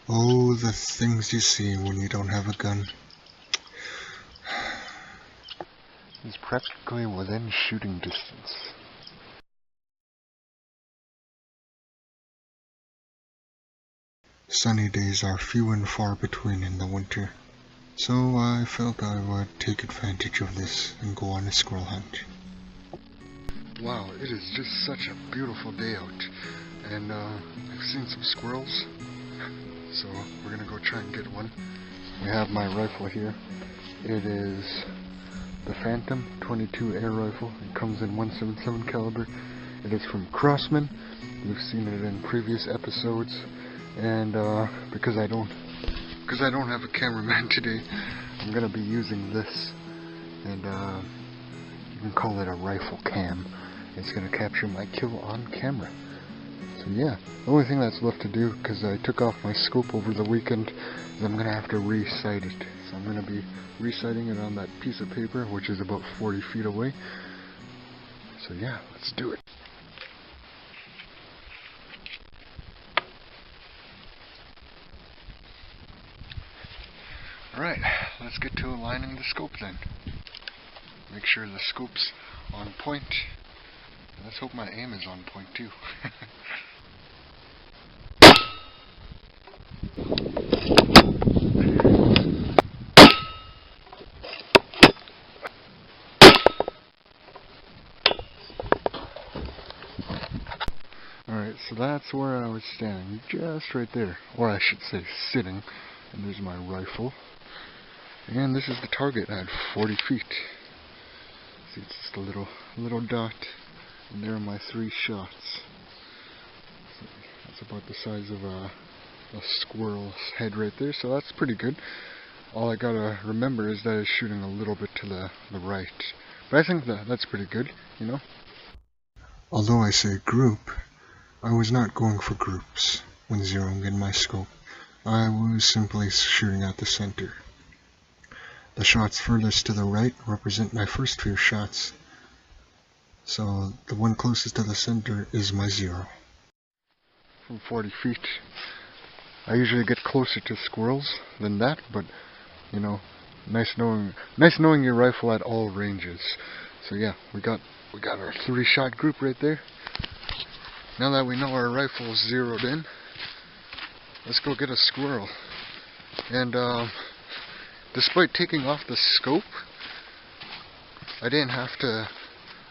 Oh, the things you see when you don't have a gun. He's practically within shooting distance. Sunny days are few and far between in the winter, so I felt I would take advantage of this and go on a squirrel hunt. Wow, it is just such a beautiful day out, and I've seen some squirrels, so we're gonna go try and get one. We have my rifle here. It is the Phantom 22 air rifle. It comes in 177 caliber. It is from Crossman. We've seen it in previous episodes, and because I don't have a cameraman today, I'm gonna be using this, and you can call it a rifle cam. It's gonna capture my kill on camera. So yeah, the only thing that's left to do, because I took off my scope over the weekend, is I'm gonna have to re-sight it. So I'm gonna be re-sighting it on that piece of paper, which is about 40 feet away. So yeah, let's do it. Alright, let's get to aligning the scope then. Make sure the scope's on point. Let's hope my aim is on point too. Alright, so that's where I was standing, just right there. Or I should say sitting. And there's my rifle. And this is the target at 40 feet. See, it's just a little dot. And there are my 3 shots. So that's about the size of a squirrel's head right there, so that's pretty good. All I gotta remember is that it's shooting a little bit to the right. But I think that's pretty good, you know? Although I say group, I was not going for groups when zeroing in my scope. I was simply shooting at the center. The shots furthest to the right represent my first few shots, so the one closest to the center is my 0. From 40 feet, I usually get closer to squirrels than that, but you know, nice knowing your rifle at all ranges. So yeah, we got our 3-shot group right there. Now that we know our rifle is zeroed in, let's go get a squirrel. And despite taking off the scope, I didn't have to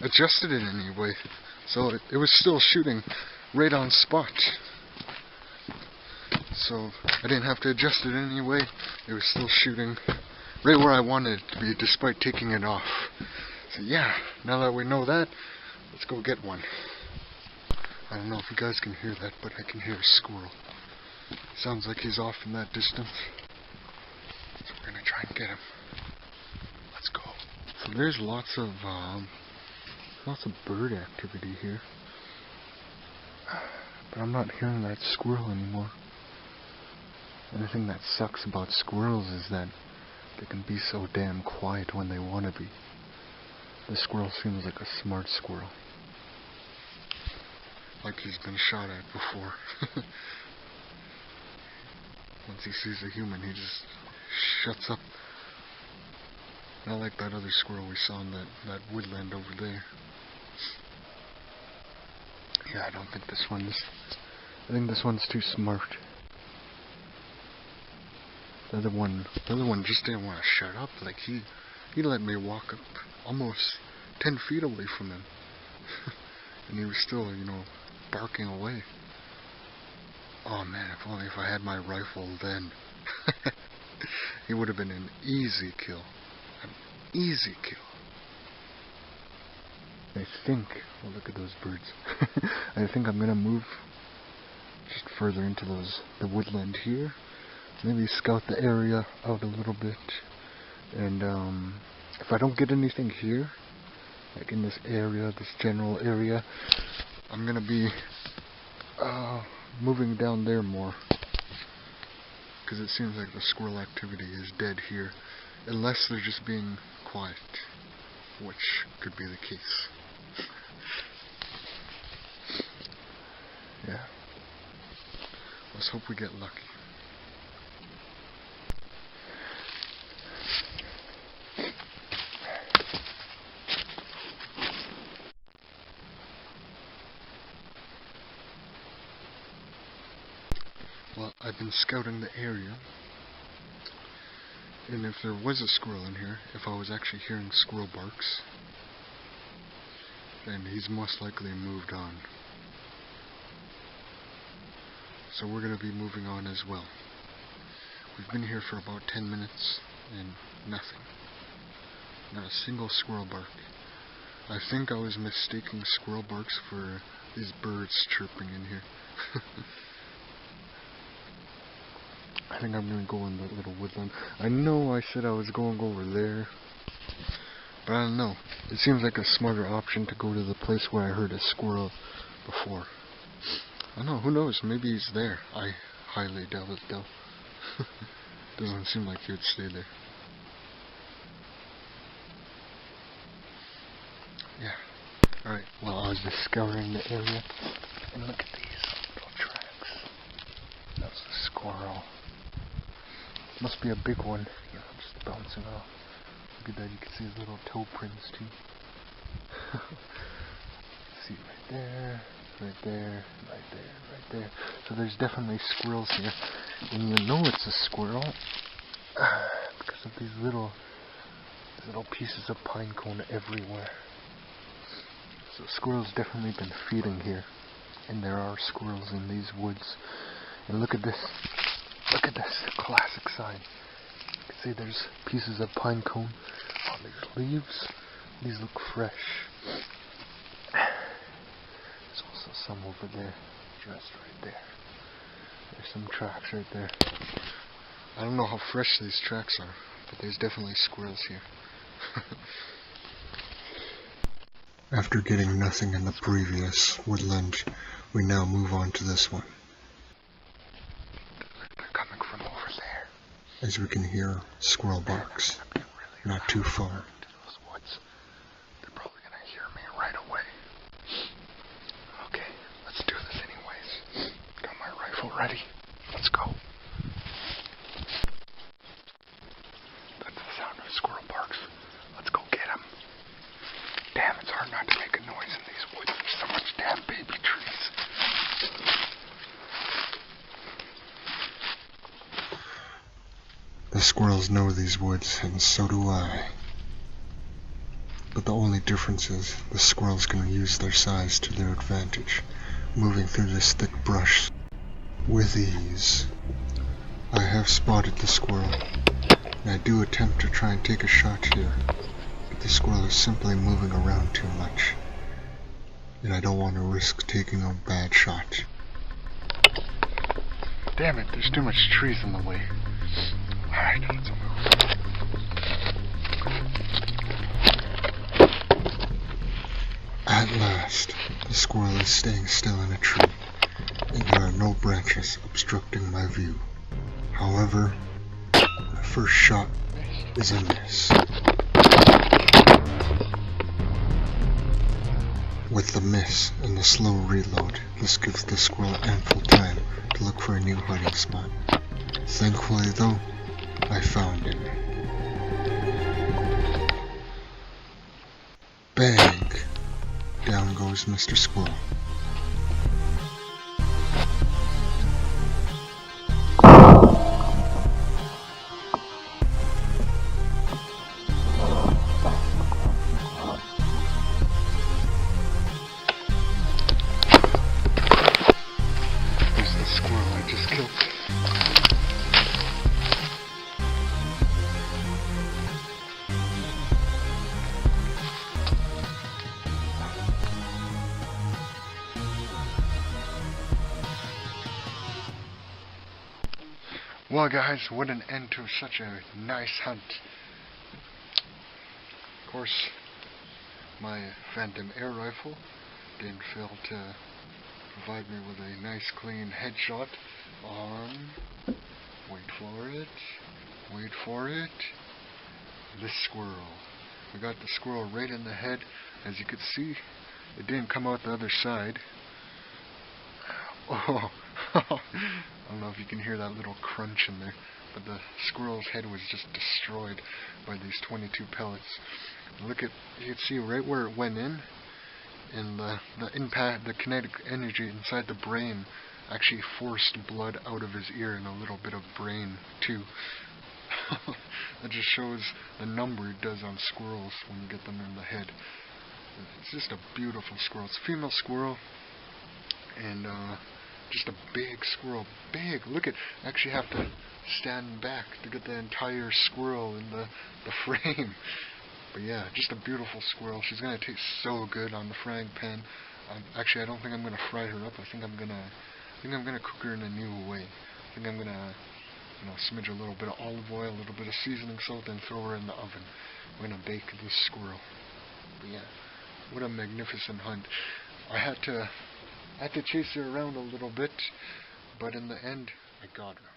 adjust it in any way, so it was still shooting right on spot. So I didn't have to adjust it in any way. It was still shooting right where I wanted it to be, despite taking it off. So yeah, now that we know that, let's go get one. I don't know if you guys can hear that, but I can hear a squirrel. Sounds like he's off in that distance. So we're gonna try and get him. Let's go. So there's lots of bird activity here, but I'm not hearing that squirrel anymore. And the thing that sucks about squirrels is that they can be so damn quiet when they want to be. The squirrel seems like a smart squirrel. Like he's been shot at before. Once he sees a human, he just shuts up. Not like that other squirrel we saw in that woodland over there. Yeah, I think this one's too smart. The other one just didn't want to shut up. Like he let me walk up almost 10 feet away from him. And he was still, you know, barking away. Oh man, if only if I had my rifle then. He would have been an easy kill. An easy kill. I think, oh look at those birds. I think I'm gonna move just further into the woodland here. Maybe scout the area out a little bit. And if I don't get anything here, like in this area, this general area, I'm gonna be moving down there more, because it seems like the squirrel activity is dead here, unless they're just being quiet, which could be the case. Yeah. Let's hope we get lucky. Well, I've been scouting the area, and if there was a squirrel in here, if I was actually hearing squirrel barks, then he's most likely moved on. So we're going to be moving on as well. We've been here for about 10 minutes, and nothing. Not a single squirrel bark. I think I was mistaking squirrel barks for these birds chirping in here. I think I'm gonna go in that little woodland. I know I said I was going over there, but I don't know. It seems like a smarter option to go to the place where I heard a squirrel before. I don't know, who knows, maybe he's there. I highly doubt it though. Doesn't seem like he would stay there. Yeah. Alright, well, I was just scouring the area, and look at these little tracks. That was a squirrel. Must be a big one. Yeah, I'm just bouncing off. Look at that, you can see his little toe prints too. See, right there, right there, right there, right there. So there's definitely squirrels here. And you know it's a squirrel because of these little pieces of pine cone everywhere. So squirrels definitely been feeding here. And there are squirrels in these woods. And look at this. Look at this classic sign. You can see there's pieces of pine cone on these leaves. These look fresh. There's also some over there, just right there. There's some tracks right there. I don't know how fresh these tracks are, but there's definitely squirrels here. After getting nothing in the previous woodland, we now move on to this one. They're coming from over there. As we can hear squirrel barks, not too far. Those woods. They're probably going to hear me right away. Okay, let's do this anyways. Got my rifle ready. Let's go. That's the sound of squirrel barks. Let's go get him. Damn, it's hard not to make a noise in these woods. There's so much damn baby trees. The squirrels know these woods, and so do I. But the only difference is the squirrels can use their size to their advantage, moving through this thick brush with ease. I have spotted the squirrel, and I do attempt to try and take a shot here. The squirrel is simply moving around too much, and I don't want to risk taking a bad shot. Damn it, there's too much trees in the way. Alright, let's move. At last, the squirrel is staying still in a tree, and there are no branches obstructing my view. However, my first shot is a miss. With the miss and the slow reload, this gives the squirrel ample time to look for a new hiding spot. Thankfully though, I found him. Bang! Down goes Mr. Squirrel. There's the squirrel I just killed. Well guys, what an end to such a nice hunt. Of course, my Phantom air rifle didn't fail to provide me with a nice clean headshot on, wait for it, this squirrel. We got the squirrel right in the head. As you can see, it didn't come out the other side. Oh, I don't know if you can hear that little crunch in there, but the squirrel's head was just destroyed by these 22 pellets. Look at, you can see right where it went in, and the impact, the kinetic energy inside the brain actually forced blood out of his ear and a little bit of brain too. That just shows the number it does on squirrels when you get them in the head. It's just a beautiful squirrel. It's a female squirrel, and just a big squirrel. Big. Look at. I actually have to stand back to get the entire squirrel in the frame. But yeah, just a beautiful squirrel. She's gonna taste so good on the frying pan. Actually, I don't think I'm gonna fry her up. I think I'm gonna cook her in a new way. I think I'm gonna, smidge a little bit of olive oil, a little bit of seasoning salt, and throw her in the oven. We're gonna bake this squirrel. But yeah, what a magnificent hunt. I had to chase her around a little bit, but in the end, I got her.